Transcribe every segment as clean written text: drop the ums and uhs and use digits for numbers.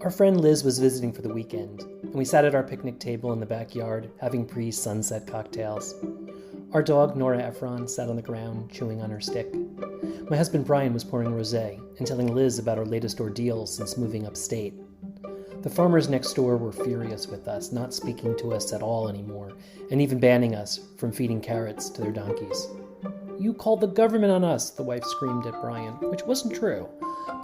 Our friend Liz was visiting for the weekend, and we sat at our picnic table in the backyard having pre-sunset cocktails. Our dog, Nora Ephron, sat on the ground, chewing on her stick. My husband Brian was pouring rosé and telling Liz about our latest ordeal since moving upstate. The farmers next door were furious with us, not speaking to us at all anymore, and even banning us from feeding carrots to their donkeys. "You called the government on us," the wife screamed at Brian, which wasn't true.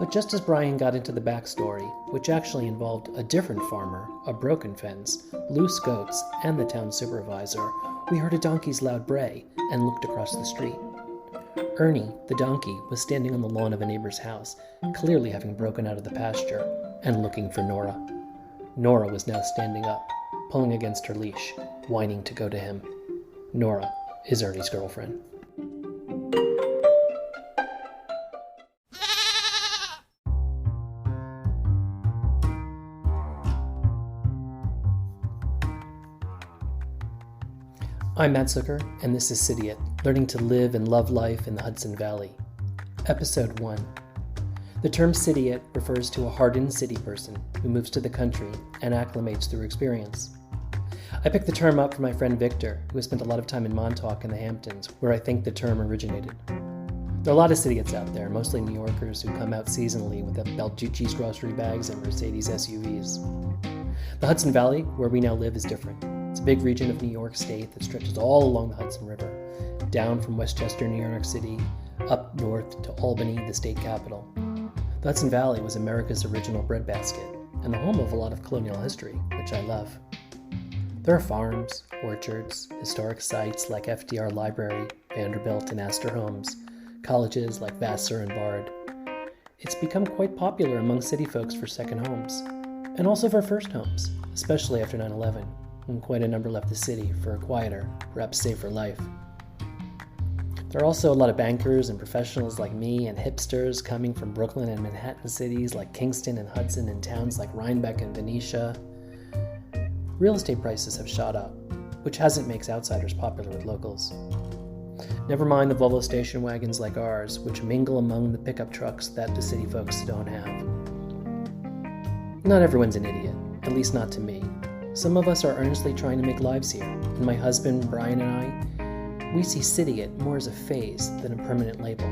But just as Brian got into the backstory, which actually involved a different farmer, a broken fence, loose goats, and the town supervisor, we heard a donkey's loud bray and looked across the street. Ernie, the donkey, was standing on the lawn of a neighbor's house, clearly having broken out of the pasture, and looking for Nora. Nora was now standing up, pulling against her leash, whining to go to him. Nora is Ernie's girlfriend. I'm Matt Zucker, and this is Cidiot, Learning to Live and Love Life in the Hudson Valley. Episode 1. The term Cidiot refers to a hardened city person who moves to the country and acclimates through experience. I picked the term up from my friend Victor, who has spent a lot of time in Montauk in the Hamptons, where I think the term originated. There are a lot of Cidiots out there, mostly New Yorkers who come out seasonally with Balducci's grocery bags and Mercedes SUVs. The Hudson Valley, where we now live, is different. It's a big region of New York State that stretches all along the Hudson River, down from Westchester, New York City, up north to Albany, the state capital. The Hudson Valley was America's original breadbasket, and the home of a lot of colonial history, which I love. There are farms, orchards, historic sites like FDR Library, Vanderbilt, and Astor Homes, colleges like Vassar and Bard. It's become quite popular among city folks for second homes, and also for first homes, especially after 9/11. And quite a number left the city for a quieter, perhaps safer life. There are also a lot of bankers and professionals like me and hipsters coming from Brooklyn and Manhattan cities like Kingston and Hudson and towns like Rhinebeck and Venetia. Real estate prices have shot up, which hasn't made outsiders popular with locals. Never mind the Volvo station wagons like ours, which mingle among the pickup trucks that the city folks don't have. Not everyone's an idiot, at least not to me. Some of us are earnestly trying to make lives here, and my husband, Brian, and I, we see Cidiot more as a phase than a permanent label.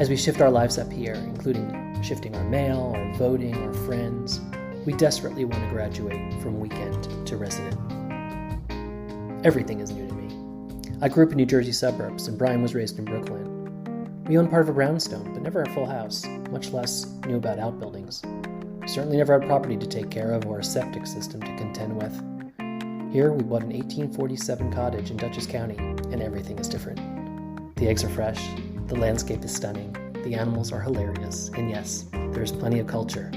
As we shift our lives up here, including shifting our mail, our voting, our friends, we desperately want to graduate from weekend to resident. Everything is new to me. I grew up in New Jersey suburbs, and Brian was raised in Brooklyn. We owned part of a brownstone, but never a full house, much less knew about outbuildings. We certainly never had property to take care of or a septic system to contend with. Here, we bought an 1847 cottage in Dutchess County, and everything is different. The eggs are fresh, the landscape is stunning, the animals are hilarious, and yes, there is plenty of culture,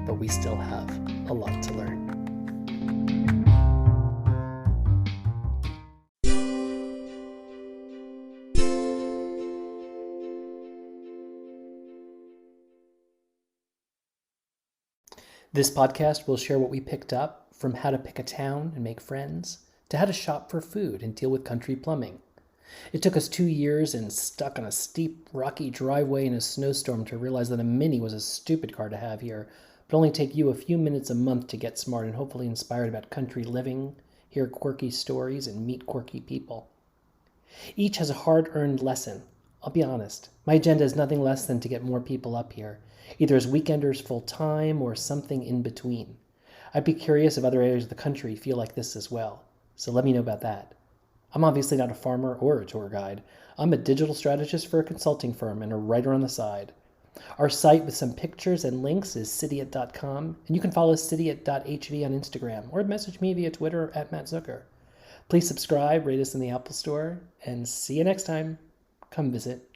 but we still have a lot to learn. This podcast will share what we picked up from how to pick a town and make friends, to how to shop for food and deal with country plumbing. It took us 2 years and stuck on a steep, rocky driveway in a snowstorm to realize that a Mini was a stupid car to have here, but only take you a few minutes a month to get smart and hopefully inspired about country living, hear quirky stories, and meet quirky people. Each has a hard-earned lesson. I'll be honest, my agenda is nothing less than to get more people up here, either as weekenders full-time or something in between. I'd be curious if other areas of the country feel like this as well, so let me know about that. I'm obviously not a farmer or a tour guide. I'm a digital strategist for a consulting firm and a writer on the side. Our site with some pictures and links is cidiot.com, and you can follow cidiot.hv on Instagram or message me via Twitter at Matt Zucker. Please subscribe, rate us in the Apple Store, and see you next time. Come visit.